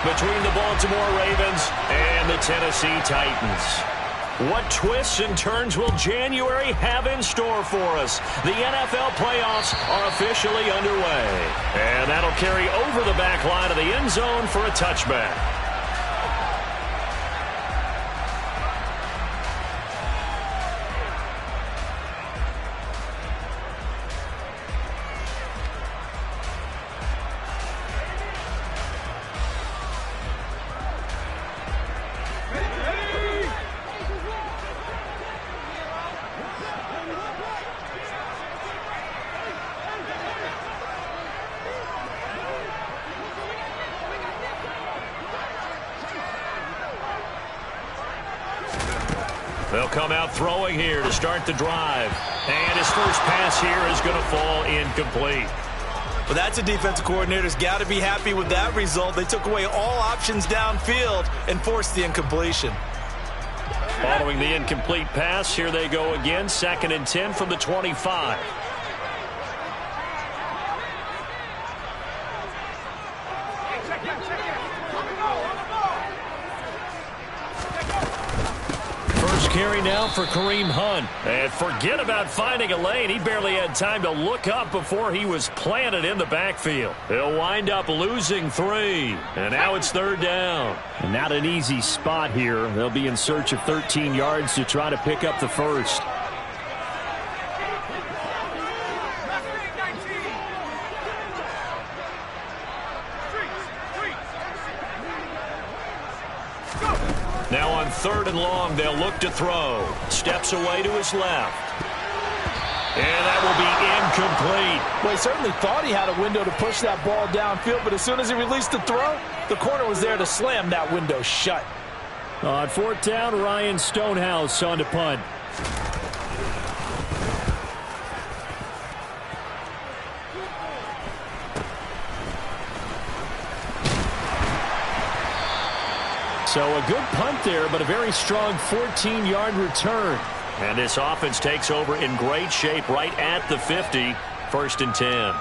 Between the Baltimore Ravens and the Tennessee Titans. What twists and turns will January have in store for us? The NFL playoffs are officially underway. And that'll carry over the back line of the end zone for a touchback. They'll come out throwing here to start the drive. And his first pass here is going to fall incomplete. Well, that's a defensive coordinator's got to be happy with that result. They took away all options downfield and forced the incompletion. Following the incomplete pass, here they go again. 2nd and 10 from the 25. Carry now for Kareem Hunt. And forget about finding a lane. He barely had time to look up before he was planted in the backfield. He'll wind up losing 3. And now it's 3rd down. And not an easy spot here. They'll be in search of 13 yards to try to pick up the first. Now on 3rd and long, they'll look to throw. Steps away to his left. And that will be incomplete. Well, he certainly thought he had a window to push that ball downfield, but as soon as he released the throw, the corner was there to slam that window shut. On 4th down, Ryan Stonehouse on to punt. So a good punt there, but a very strong 14-yard return. And this offense takes over in great shape right at the 50. 1st and 10.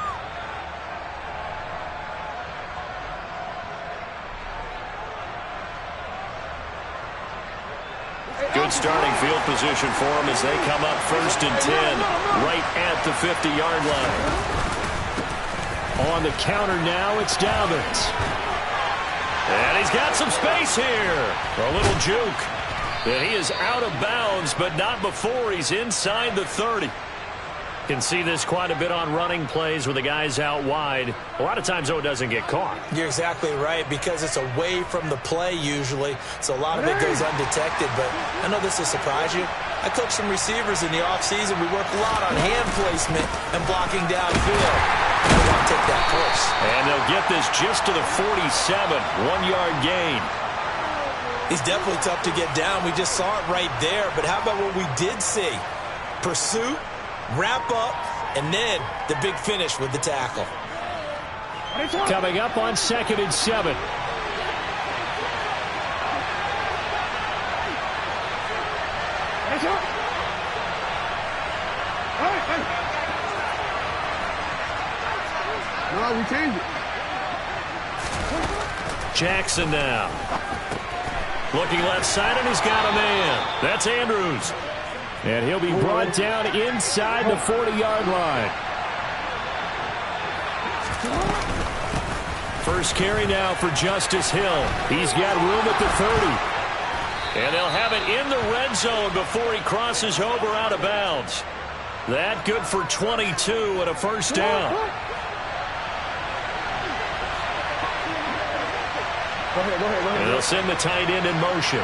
Good starting field position for them as they come up 1st and 10 right at the 50-yard line. On the counter now, it's Dalvin. And he's got some space here. A little juke. And he is out of bounds, but not before he's inside the 30. Can see this quite a bit on running plays with the guys out wide. A lot of times, though, it doesn't get caught. You're exactly right, because it's away from the play usually, so a lot of it goes undetected. But I know this will surprise you. I coached some receivers in the offseason. We work a lot on hand placement and blocking downfield. I want to take that course. And they'll get this just to the 47, 1-yard gain. He's definitely tough to get down. We just saw it right there. But how about what we did see? Pursuit, wrap up, and then the big finish with the tackle. Coming up on 2nd and 7. No, we changed it. Jackson now. Looking left side, and he's got a man. That's Andrews. And he'll be brought down inside the 40-yard line. First carry now for Justice Hill. He's got room at the 30. And they'll have it in the red zone before he crosses over out of bounds. That good for 22 and a first down. Go ahead. And they'll send the tight end in motion.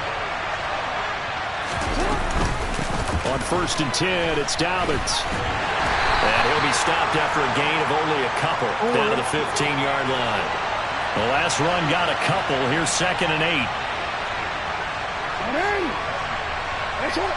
On 1st and 10, it's Dobbins. And he'll be stopped after a gain of only a couple down to the 15-yard line. The last run got a couple. Here's 2nd and 8. That's it.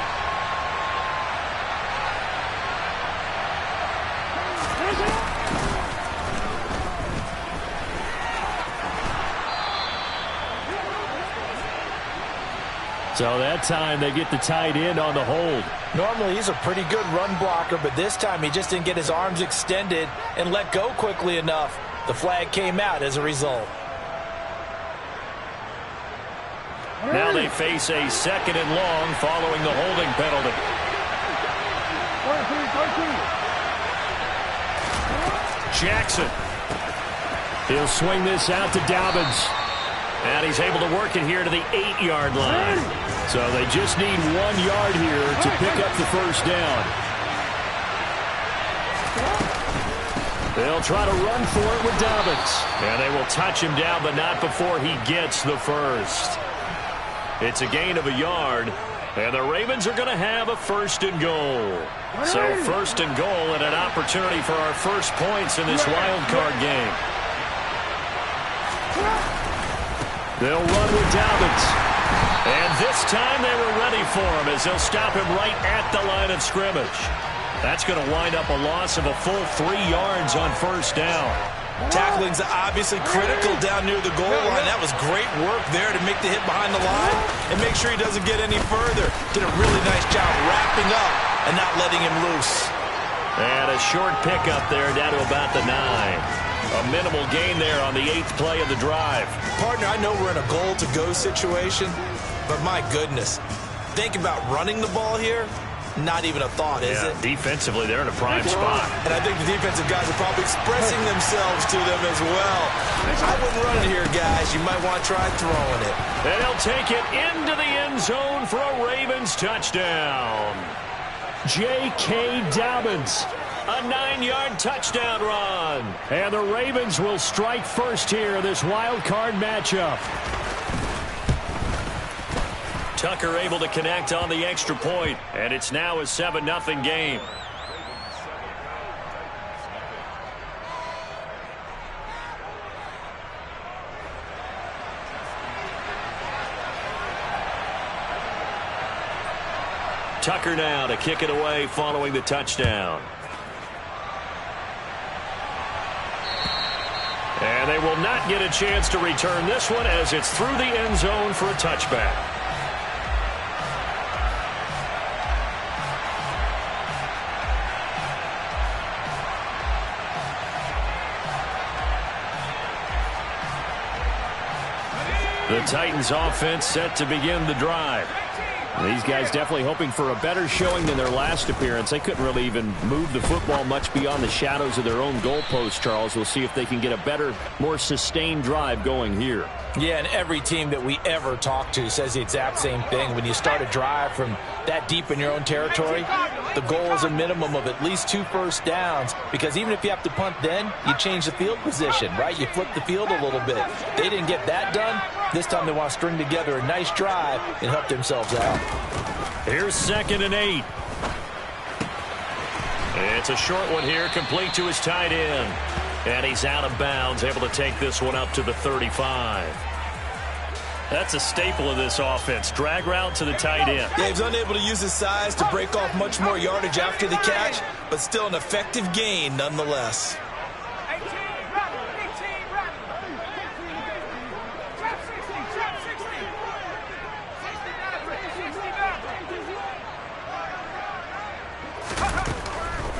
So that time they get the tight end on the hold. Normally he's a pretty good run blocker, but this time he just didn't get his arms extended and let go quickly enough. The flag came out as a result. Now they face a 2nd and long following the holding penalty. Jackson. He'll swing this out to Dobbins. And he's able to work it here to the 8-yard line. So they just need 1 yard here to pick up the first down. They'll try to run for it with Dobbins. And they will touch him down, but not before he gets the first. It's a gain of 1 yard. And the Ravens are going to have a 1st and goal. So 1st and goal and an opportunity for our first points in this wild card game. They'll run with Dobbins. And this time they were ready for him as they'll stop him right at the line of scrimmage. That's going to wind up a loss of a full 3 yards on 1st down. Tackling's obviously critical down near the goal line. That was great work there to make the hit behind the line and make sure he doesn't get any further. Did a really nice job wrapping up and not letting him loose. And a short pickup there down to about the 9. A minimal gain there on the 8th play of the drive. Partner, I know we're in a goal-to-go situation, but my goodness, think about running the ball here. Not even a thought, is it? Defensively, they're in a prime spot. And I think the defensive guys are probably expressing themselves to them as well. I wouldn't run it here, guys. You might want to try throwing it. And he'll take it into the end zone for a Ravens touchdown. J.K. Dobbins, a 9-yard touchdown run. And the Ravens will strike first here in this wild card matchup. Tucker able to connect on the extra point, and it's now a 7-0 game. Tucker now to kick it away following the touchdown. And they will not get a chance to return this one as it's through the end zone for a touchback. The Titans offense set to begin the drive. These guys definitely hoping for a better showing than their last appearance. They couldn't really even move the football much beyond the shadows of their own goalpost, Charles. We'll see if they can get a better, more sustained drive going here. Yeah, and every team that we ever talk to says the exact same thing. When you start a drive from that deep in your own territory, the goal is a minimum of at least 2 first downs, because even if you have to punt then, you change the field position, right? You flip the field a little bit. They didn't get that done. This time they want to string together a nice drive and help themselves out. Here's 2nd and 8. It's a short one here, complete to his tight end. And he's out of bounds, able to take this one up to the 35. That's a staple of this offense. Drag route to the tight end. Yeah, he's unable to use his size to break off much more yardage after the catch, but still an effective gain nonetheless.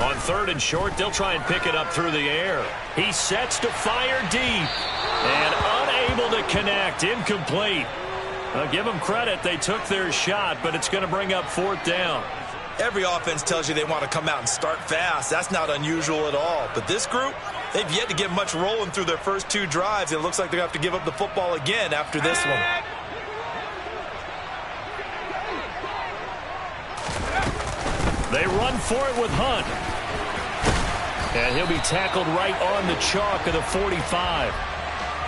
On 3rd and short, they'll try and pick it up through the air. He sets to fire deep and unable to connect. Incomplete. Give them credit. They took their shot, but it's going to bring up 4th down. Every offense tells you they want to come out and start fast. That's not unusual at all. But this group, they've yet to get much rolling through their first 2 drives. It looks like they're going to have to give up the football again after this one. They run for it with Hunt. And he'll be tackled right on the chalk of the 45.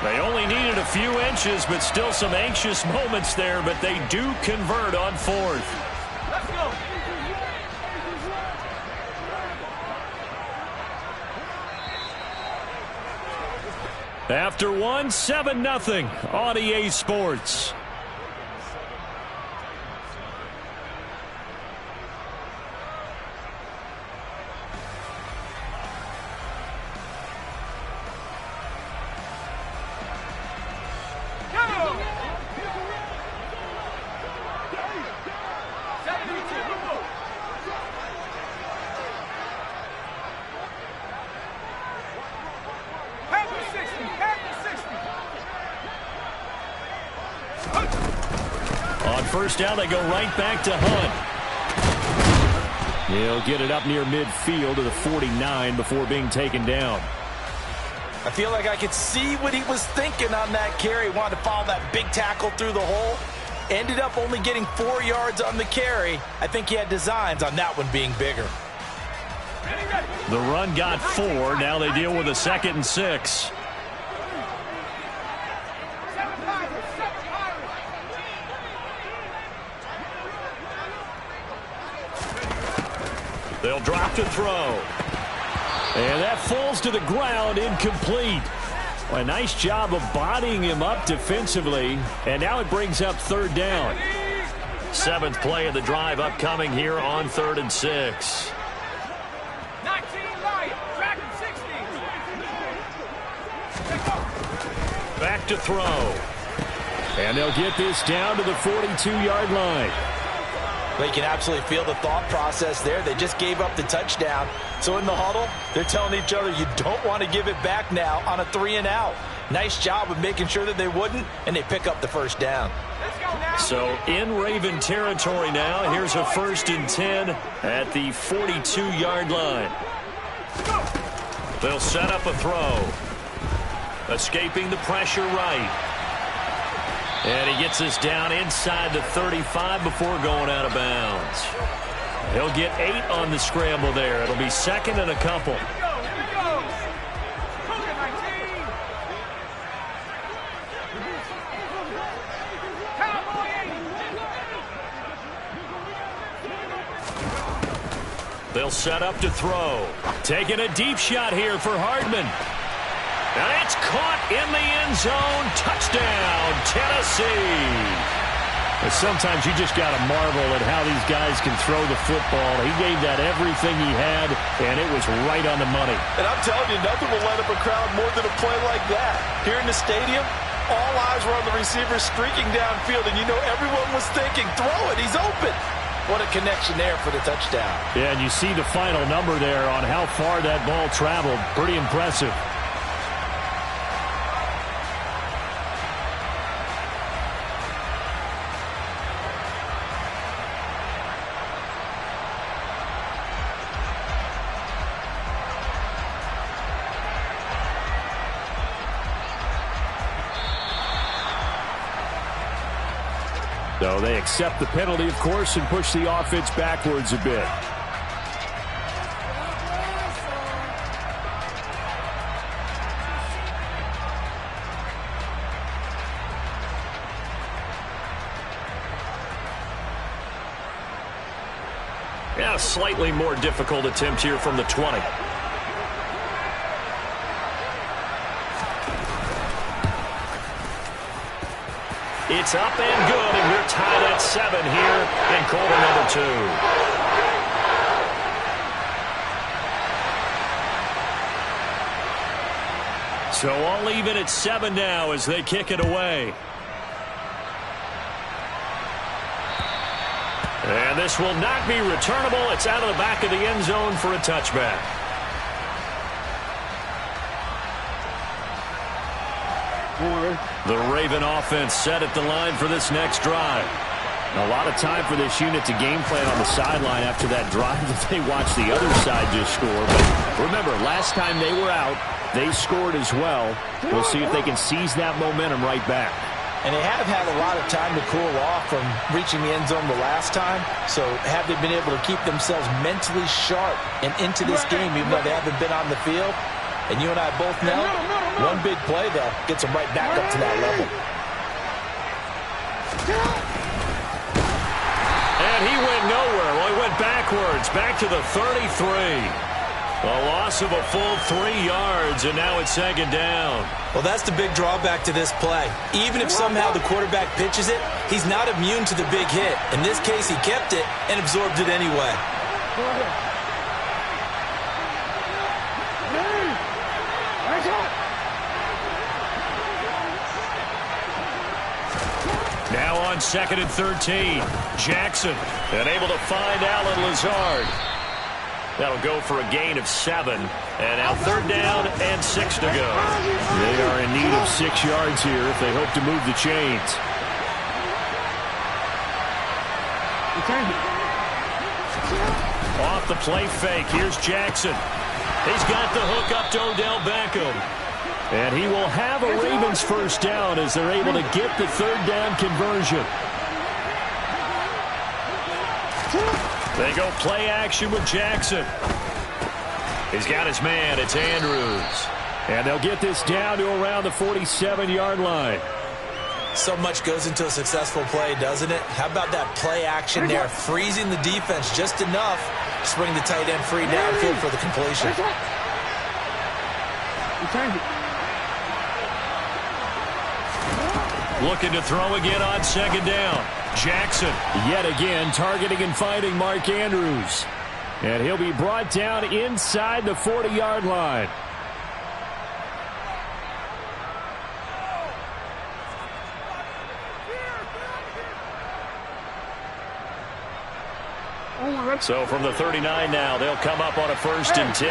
They only needed a few inches, but still some anxious moments there, but they do convert on 4th. Let's go. After 1, 7-0 on EA Sports. first down, they go right back to Hunt. He'll get it up near midfield to the 49 before being taken down. I feel like I could see what he was thinking on that carry. Wanted to follow that big tackle through the hole. Ended up only getting 4 yards on the carry. I think he had designs on that one being bigger. The run got 4. Now they deal with a 2nd and 6. They'll drop to throw. And that falls to the ground, incomplete. A nice job of bodying him up defensively. And now it brings up 3rd down. 7th play of the drive upcoming here on 3rd and 6. 19 right, track 60. Back to throw. And they'll get this down to the 42-yard line. But you can absolutely feel the thought process there. They just gave up the touchdown. So in the huddle, they're telling each other, you don't want to give it back now on a 3-and-out. Nice job of making sure that they wouldn't, and they pick up the first down. So in Raven territory now, here's a 1st and 10 at the 42-yard line. They'll set up a throw. Escaping the pressure right. And he gets us down inside the 35 before going out of bounds. He'll get 8 on the scramble there. It'll be 2nd and a couple. They'll set up to throw. Taking a deep shot here for Hardman. And it's caught in the end zone. Touchdown, Tennessee. But sometimes you just got to marvel at how these guys can throw the football. He gave that everything he had, and it was right on the money. And I'm telling you, nothing will light up a crowd more than a play like that. Here in the stadium, all eyes were on the receiver streaking downfield, and you know everyone was thinking, throw it, he's open. What a connection there for the touchdown. Yeah, and you see the final number there on how far that ball traveled. Pretty impressive. So they accept the penalty, of course, and push the offense backwards a bit. Yeah, a slightly more difficult attempt here from the 20. It's up and good, and we're tied at 7 here in quarter number 2. So all even at 7 now as they kick it away. And this will not be returnable. It's out of the back of the end zone for a touchback. The Raven offense set at the line for this next drive. A lot of time for this unit to game plan on the sideline after that drive that they watched the other side just score. But remember, last time they were out, they scored as well. We'll see if they can seize that momentum right back. And they have had a lot of time to cool off from reaching the end zone the last time. So have they been able to keep themselves mentally sharp and into this game even though they haven't been on the field? And you and I both know, one big play, though, gets them right back up to that level. And he went nowhere. Well, he went backwards, back to the 33. A loss of a full 3 yards, and now it's 2nd down. Well, that's the big drawback to this play. Even if somehow the quarterback pitches it, he's not immune to the big hit. In this case, he kept it and absorbed it anyway. Now on 2nd and 13. Jackson unable to find Alan Lazard. That'll go for a gain of 7. And now 3rd down and 6 to go. They are in need of 6 yards here if they hope to move the chains. Change it. Off the play fake, here's Jackson. He's got the hook up to Odell Beckham. And he will have a Ravens first down as they're able to get the third down conversion. They go play action with Jackson. He's got his man. It's Andrews. And they'll get this down to around the 47-yard line. So much goes into a successful play, doesn't it? How about that play action there, freezing the defense just enough to bring the tight end free downfield for the completion. Looking to throw again on second down. Jackson yet again targeting and finding Mark Andrews. And he'll be brought down inside the 40-yard line. So from the 39 now, they'll come up on a 1st and 10.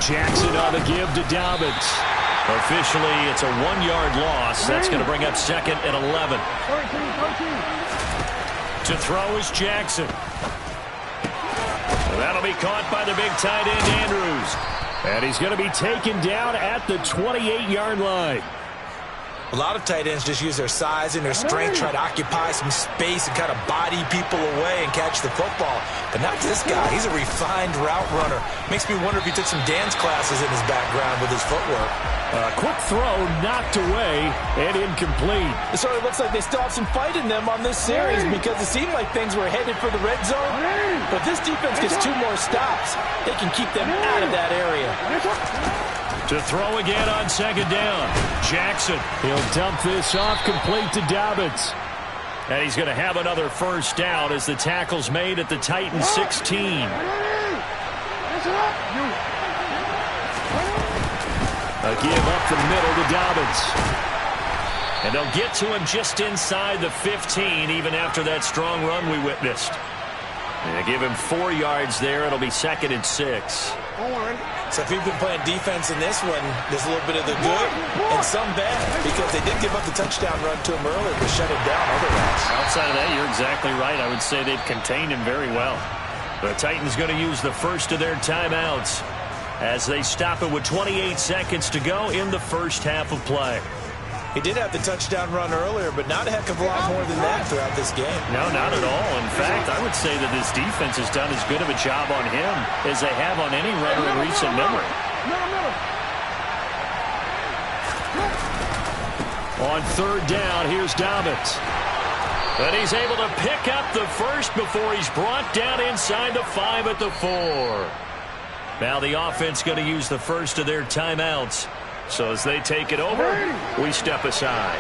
Jackson on the give to Dobbins. Officially, it's a 1-yard loss. That's going to bring up 2nd and 11. To throw is Jackson. That'll be caught by the big tight end, Andrews. And he's going to be taken down at the 28-yard line. A lot of tight ends just use their size and their strength, try to occupy some space and kind of body people away and catch the football. But not this guy. He's a refined route runner. Makes me wonder if he took some dance classes in his background with his footwork. Quick throw knocked away and incomplete. It sort of looks like they still have some fight in them on this series because it seemed like things were headed for the red zone. But if this defense gets 2 more stops, they can keep them out of that area. To throw again on second down. Jackson. He'll dump this off complete to Dobbins. And he's going to have another first down as the tackle's made at the Titans 16. A give up the middle to Dobbins. And they'll get to him just inside the 15 even after that strong run we witnessed. And they give him 4 yards there. It'll be 2nd and 6. So if you've been playing defense in this one, there's a little bit of the good and some bad because they did give up the touchdown run to him earlier to shut him down otherwise. Outside of that, you're exactly right. I would say they've contained him very well. The Titans going to use the first of their timeouts as they stop it with 28 seconds to go in the first half of play. He did have the touchdown run earlier, but not a heck of a lot more than that throughout this game. No, not at all. In fact, I would say that this defense has done as good of a job on him as they have on any runner in recent memory. On 3rd down, here's Dobbins. And he's able to pick up the first before he's brought down inside the 5 at the 4. Now the offense going to use the first of their timeouts. So as they take it over, we step aside.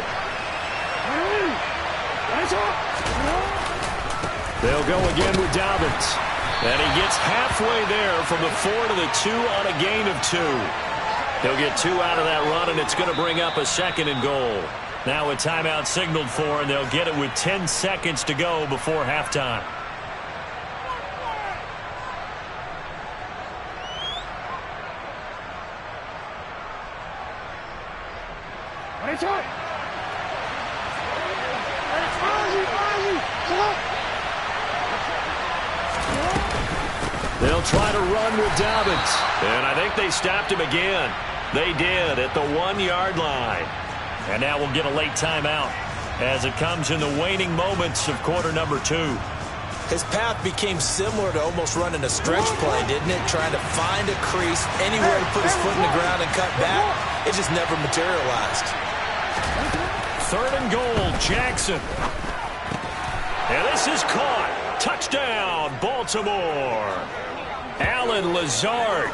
They'll go again with Dobbins. And he gets halfway there from the 4 to the 2 on a gain of 2. He'll get 2 out of that run, and it's going to bring up a 2nd and goal. Now a timeout signaled for, and they'll get it with 10 seconds to go before halftime. They'll try to run with Dobbins. And I think they stopped him again. They did at the 1-yard line. And now we'll get a late timeout as it comes in the waning moments of quarter number 2. His path became similar to almost running a stretch play, didn't it? Trying to find a crease, anywhere to put his foot in the ground and cut back. It just never materialized. 3rd and goal, Jackson. And this is caught. Touchdown, Baltimore. Allen Lazard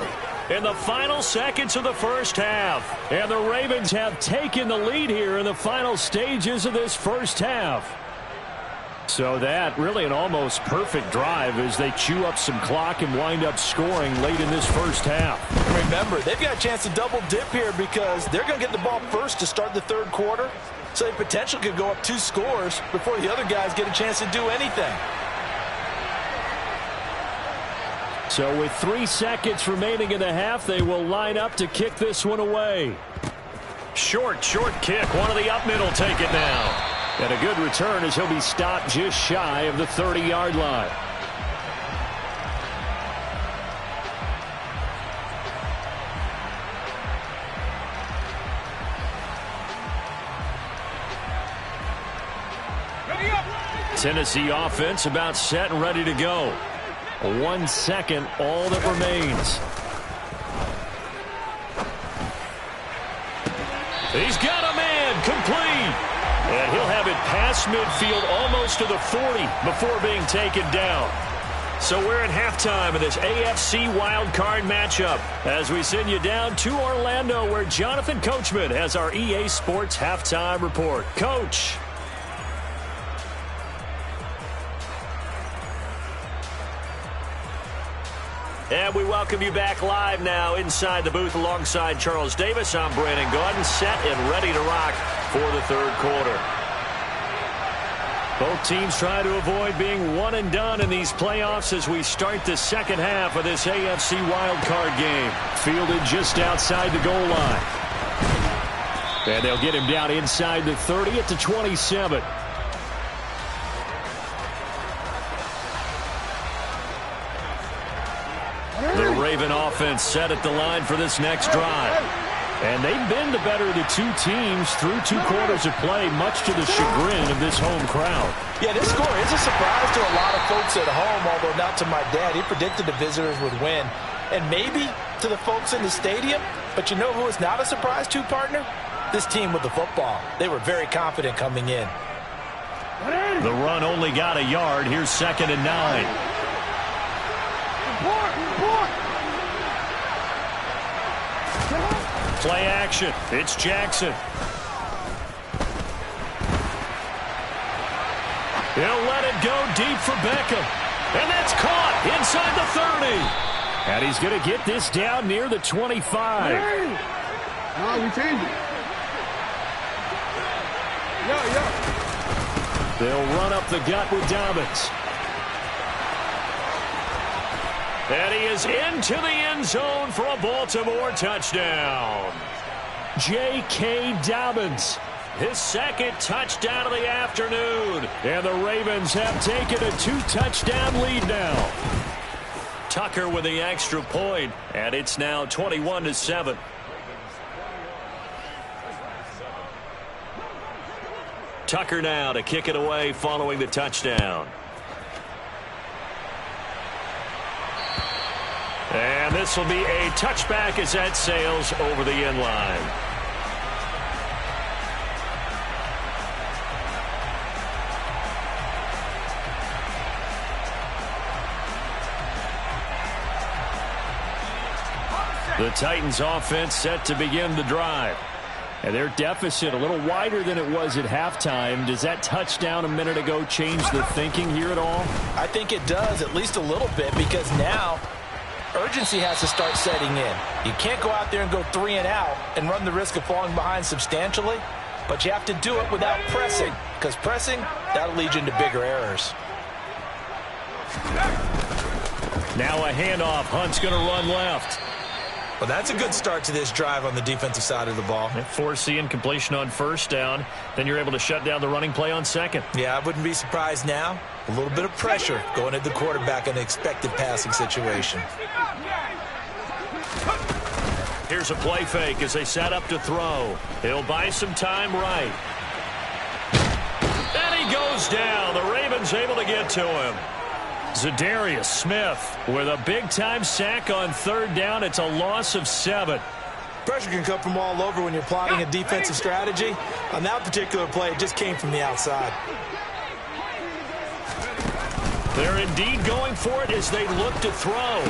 in the final seconds of the first half. And the Ravens have taken the lead here in the final stages of this first half. So that really an almost perfect drive as they chew up some clock and wind up scoring late in this first half. Remember, they've got a chance to double dip here because they're going to get the ball first to start the 3rd quarter. So they potentially could go up 2 scores before the other guys get a chance to do anything. So with 3 seconds remaining in the half, they will line up to kick this one away. Short kick. One of the up middle take it now. And a good return as he'll be stopped just shy of the 30-yard line. Tennessee offense about set and ready to go. 1 second, all that remains. He's got a man, complete. And he'll have it past midfield almost to the 40 before being taken down. So we're at halftime of this AFC wildcard matchup as we send you down to Orlando where Jonathan Coachman has our EA Sports halftime report. Coach. And we welcome you back live now inside the booth alongside Charles Davis. I'm Brandon Gordon, set and ready to rock for the third quarter. Both teams try to avoid being one and done in these playoffs as we start the second half of this AFC wildcard game. Fielded just outside the goal line. And they'll get him down inside the 30 at the 27. The Raven offense set at the line for this next drive. And they've been the better of the two teams through 2 quarters of play, much to the chagrin of this home crowd. Yeah, this score is a surprise to a lot of folks at home, although not to my dad. He predicted the visitors would win. And maybe to the folks in the stadium. But you know who is not a surprise to, partner? This team with the football. They were very confident coming in. The run only got a yard. Here's 2nd and 9. Play action. It's Jackson. He'll let it go deep for Beckham. And that's caught inside the 30. And he's going to get this down near the 25. No, we changed it. They'll run up the gut with Dobbins. And he is into the end zone for a Baltimore touchdown. J.K. Dobbins, his 2nd touchdown of the afternoon. And the Ravens have taken a 2-touchdown lead now. Tucker with the extra point, and it's now 21-7. Tucker now to kick it away following the touchdown. And this will be a touchback as that sails over the end line. The Titans offense set to begin the drive. And their deficit a little wider than it was at halftime. Does that touchdown a minute ago change the thinking here at all? I think it does, at least a little bit, because now urgency has to start setting in. You can't go out there and go 3 and out and run the risk of falling behind substantially, but you have to do it without pressing, because pressing, that'll lead you into bigger errors. Now a handoff. Hunt's going to run left. Well, that's a good start to this drive on the defensive side of the ball. Force the incompletion on 1st down. Then you're able to shut down the running play on 2nd. Yeah, I wouldn't be surprised now. A little bit of pressure going at the quarterback in an expected passing situation. Here's a play fake as they set up to throw. He'll buy some time right. And he goes down. The Ravens able to get to him. Zadarius Smith with a big-time sack on 3rd down. It's a loss of 7. Pressure can come from all over when you're plotting a defensive strategy. On that particular play, it just came from the outside. They're indeed going for it as they look to throw.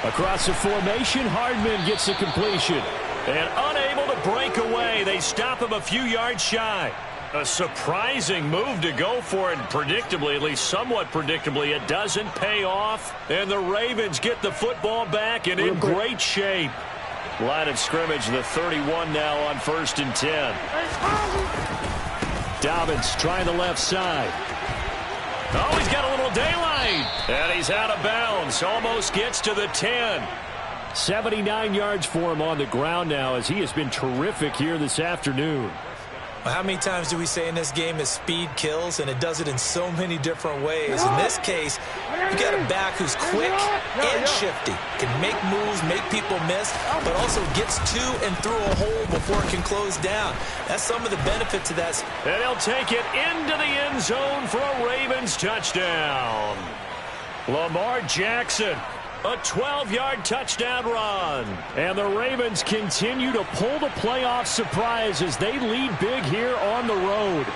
Across the formation, Hardman gets the completion. And unable to break away, they stop him a few yards shy. A surprising move to go for it, and predictably, at least somewhat predictably, it doesn't pay off. And the Ravens get the football back and in great shape. Line of scrimmage, the 31 now on 1st and 10. Dobbins trying the left side. Oh, he's got a little daylight. And he's out of bounds. Almost gets to the 10. 79 yards for him on the ground now as he has been terrific here this afternoon. Well, how many times do we say in this game is speed kills, and it does it in so many different ways. In this case, you got a back who's quick and shifty, can make moves, make people miss, but also gets to and through a hole before it can close down. That's some of the benefits of that. And he'll take it into the end zone for a Ravens touchdown. Lamar Jackson, a 12-yard touchdown run. And the Ravens continue to pull the playoff surprise as they lead big here on the road.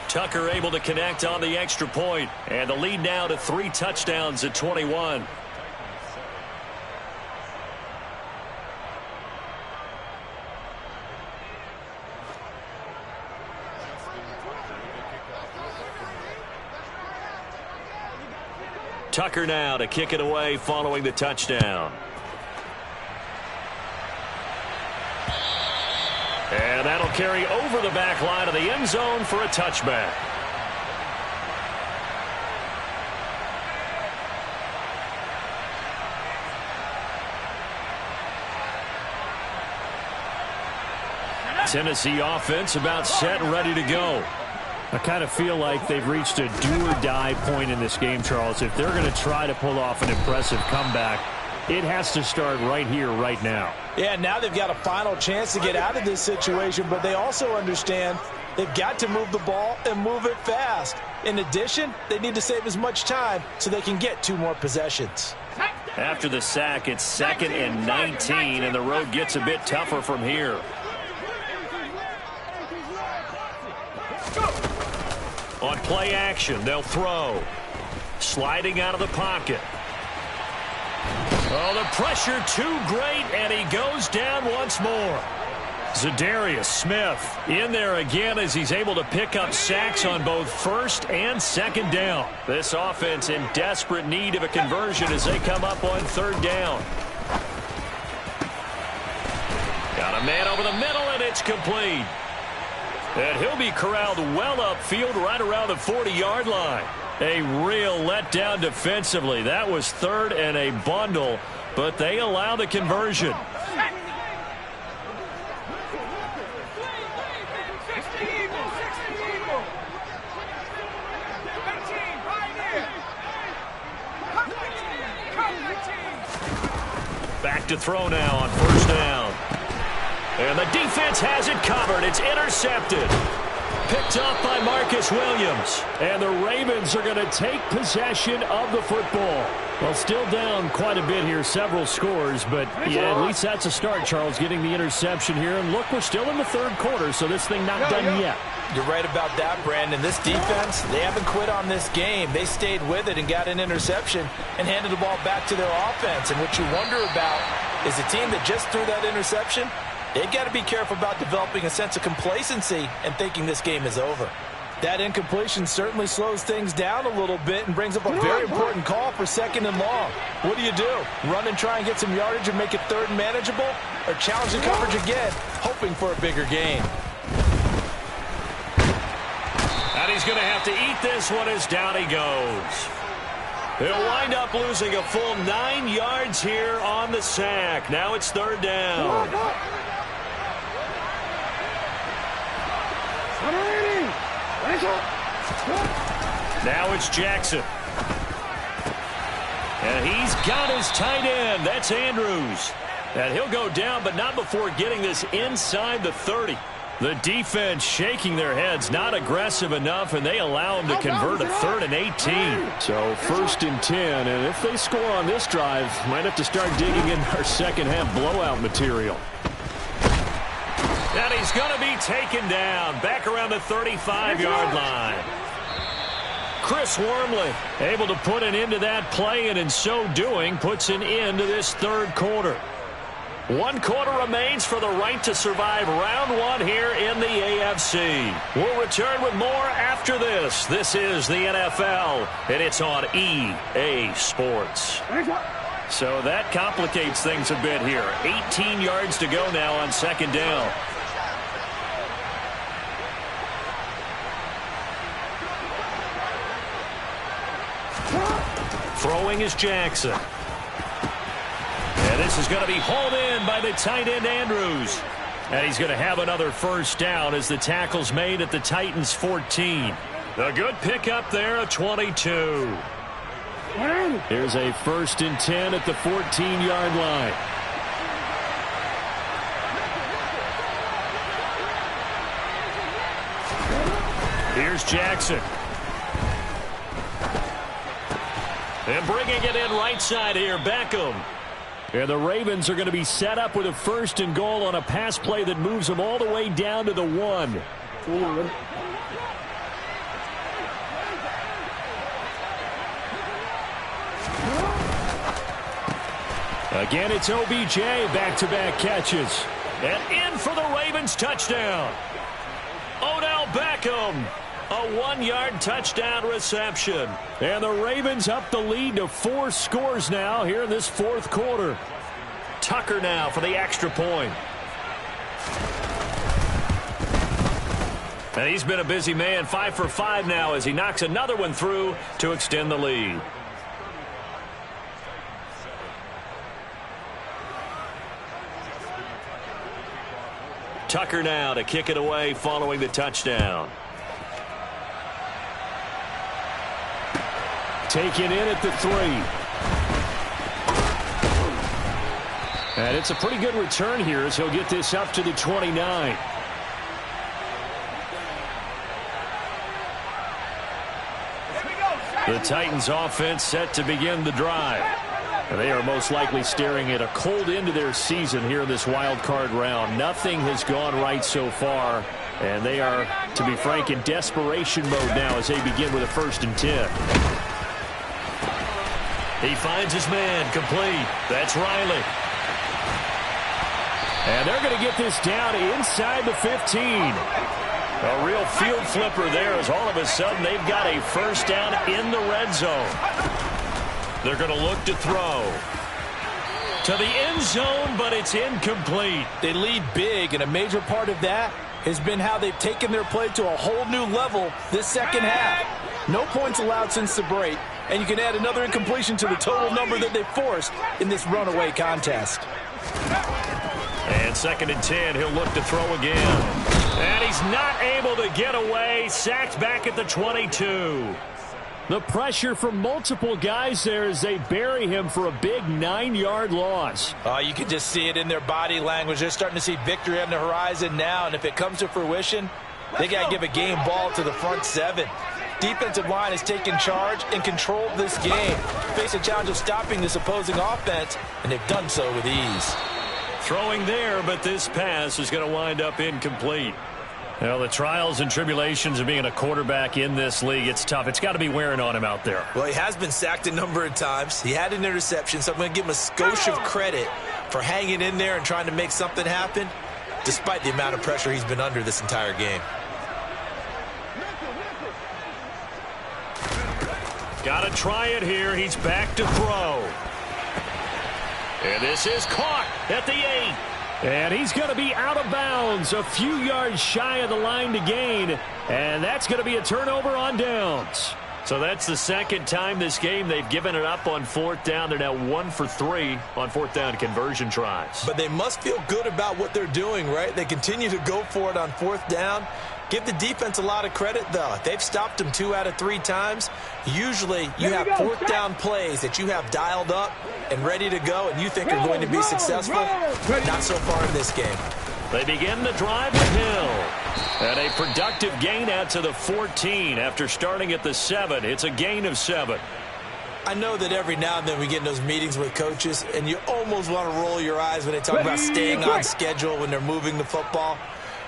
Tucker able to connect on the extra point, and the lead now to 3 touchdowns at 21. Tucker now to kick it away following the touchdown. And that'll carry over the back line of the end zone for a touchback. Tennessee offense about set and ready to go. I kind of feel like they've reached a do-or-die point in this game, Charles. If they're going to try to pull off an impressive comeback, it has to start right here, right now. Yeah, now they've got a final chance to get out of this situation, but they also understand they've got to move the ball and move it fast. In addition, they need to save as much time so they can get 2 more possessions. After the sack, it's 2nd and 19, and the road gets a bit tougher from here. On play action, they'll throw. Sliding out of the pocket. Oh, the pressure too great, and he goes down once more. Zadarius Smith in there again as he's able to pick up sacks on both 1st and 2nd down. This offense in desperate need of a conversion as they come up on 3rd down. Got a man over the middle, and it's complete. And he'll be corralled well upfield right around the 40-yard line. A real letdown defensively. That was 3rd and a bundle, but they allow the conversion. Back to throw now on 1st down. And the defense has it covered. It's intercepted. Picked up by Marcus Williams. And the Ravens are going to take possession of the football. Well, still down quite a bit here, several scores. But, yeah, at least that's a start, Charles, getting the interception here. And, look, we're still in the 3rd quarter, so this thing not done yet. You're right about that, Brandon. This defense, they haven't quit on this game. They stayed with it and got an interception and handed the ball back to their offense. And what you wonder about is the team that just threw that interception, they've got to be careful about developing a sense of complacency and thinking this game is over. That incompletion certainly slows things down a little bit and brings up a very important call for 2nd and long. What do? Run and try and get some yardage and make it 3rd and manageable? Or challenge the coverage again, hoping for a bigger gain? And he's going to have to eat this one as down he goes. He'll wind up losing a full 9 yards here on the sack. Now it's 3rd down. Now it's Jackson. And he's got his tight end. That's Andrews. And he'll go down, but not before getting this inside the 30. The defense shaking their heads, not aggressive enough, and they allow him to convert a 3rd and 18. So 1st and 10, and if they score on this drive, might have to start digging in our second-half blowout material. And he's going to be taken down back around the 35-yard line. Chris Wormley able to put an end to that play, and in so doing puts an end to this 3rd quarter. 1 quarter remains for the right to survive round 1 here in the AFC. We'll return with more after this. This is the NFL, and it's on EA Sports. So that complicates things a bit here. 18 yards to go now on 2nd down. Throwing is Jackson. And this is going to be hauled in by the tight end Andrews. And he's going to have another first down as the tackle's made at the Titans' 14. A good pickup there, a 22. Here's a 1st and 10 at the 14-yard line. Here's Jackson. And bringing it in right side here, Beckham. And the Ravens are going to be set up with a 1st and goal on a pass play that moves them all the way down to the 1. Again, it's OBJ, back-to-back catches. And in for the Ravens touchdown. Odell Beckham, a 1-yard touchdown reception. And the Ravens up the lead to 4 scores now here in this 4th quarter. Tucker now for the extra point. And he's been a busy man, 5 for 5 now as he knocks another one through to extend the lead. Tucker now to kick it away following the touchdown. Taken in at the 3. And it's a pretty good return here as he'll get this up to the 29. The Titans offense set to begin the drive. And they are most likely staring at a cold end to their season here in this wild card round. Nothing has gone right so far. And they are, to be frank, in desperation mode now as they begin with a 1st and 10. He finds his man complete. That's Riley. And they're going to get this down inside the 15. A real field flipper there as all of a sudden they've got a 1st down in the red zone. They're going to look to throw to the end zone, but it's incomplete. They lead big, and a major part of that has been how they've taken their play to a whole new level this second half. No points allowed since the break, and you can add another incompletion to the total number that they forced in this runaway contest. And 2nd and 10, he'll look to throw again. And he's not able to get away. Sacked back at the 22. The pressure from multiple guys there as they bury him for a big 9-yard loss. Oh, you can just see it in their body language. They're starting to see victory on the horizon now, and if it comes to fruition, they got to give a game ball to the front 7. Defensive line has taken charge and controlled this game. Face a challenge of stopping this opposing offense, and they've done so with ease. Throwing there, but this pass is going to wind up incomplete. Well, the trials and tribulations of being a quarterback in this league, it's tough. It's got to be wearing on him out there. Well, he has been sacked a number of times. He had an interception, so I'm going to give him a skosh of credit for hanging in there and trying to make something happen, despite the amount of pressure he's been under this entire game. Got to try it here. He's back to throw. And this is caught at the 8. And he's going to be out of bounds, a few yards shy of the line to gain. And that's going to be a turnover on downs. So that's the 2nd time this game they've given it up on 4th down. They're now 1 for 3 on 4th down conversion tries. But they must feel good about what they're doing, right? They continue to go for it on 4th down. Give the defense a lot of credit, though. They've stopped them 2 out of 3 times. Usually, you have 4th down plays that you have dialed up and ready to go, and you think are going to be successful. Not so far in this game. They begin the drive with Hill. And a productive gain out to the 14 after starting at the 7. It's a gain of 7. I know that every now and then we get in those meetings with coaches, and you almost want to roll your eyes when they talk about staying on schedule when they're moving the football.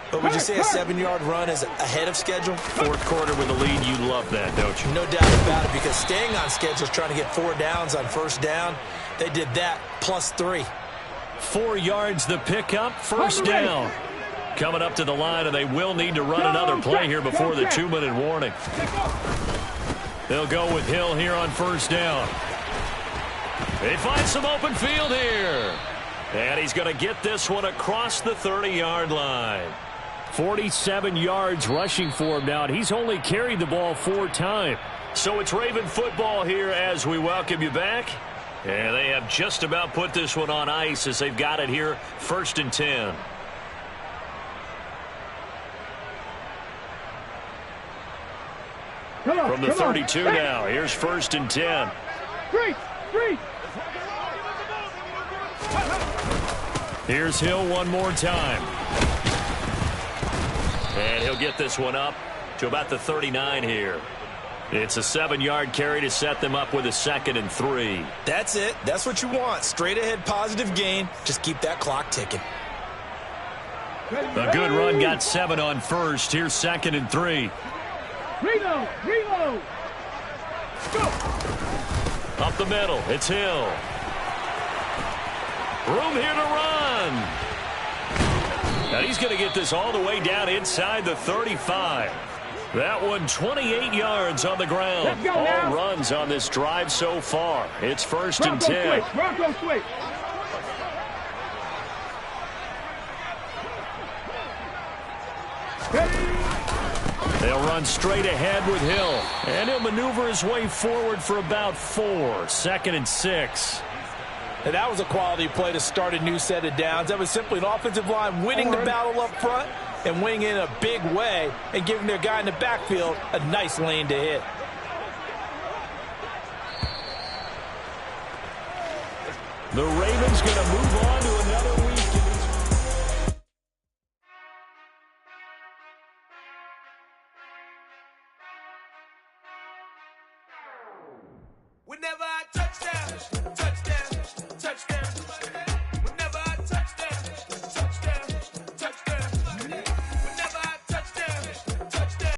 But would you say a 7-yard run is ahead of schedule? 4th quarter with a lead, you love that, don't you? No doubt about it, because staying on schedule is trying to get 4 downs on 1st down. They did that plus 3. 4 yards the pickup, 1st down. Coming up to the line, and they will need to run another play here before the 2-minute warning. They'll go with Hill here on 1st down. They find some open field here. And he's going to get this one across the 30-yard line. 47 yards rushing for him now, and he's only carried the ball 4 times. So it's Raven football here as we welcome you back. And they have just about put this one on ice as they've got it here, 1st and 10. From the 32 now, here's 1st and 10. Freeze! Here's Hill one more time. And he'll get this one up to about the 39 here. It's a 7-yard carry to set them up with a 2nd and 3. That's it. That's what you want. Straight ahead positive gain. Just keep that clock ticking. A good run got 7 on 1st. Here's 2nd and 3. Reload! Go! Up the middle, it's Hill. Room here to run. Now he's going to get this all the way down inside the 35. That one 28 yards on the ground. All now. Runs on this drive so far. It's 1st and 10. Bronco switch. They'll run straight ahead with Hill. And he'll maneuver his way forward for about 4. 2nd and 6. And that was a quality play to start a new set of downs. That was simply an offensive line winning the battle up front and winning in a big way and giving their guy in the backfield a nice lane to hit. The Ravens going to move on to another week. Whenever I touch down.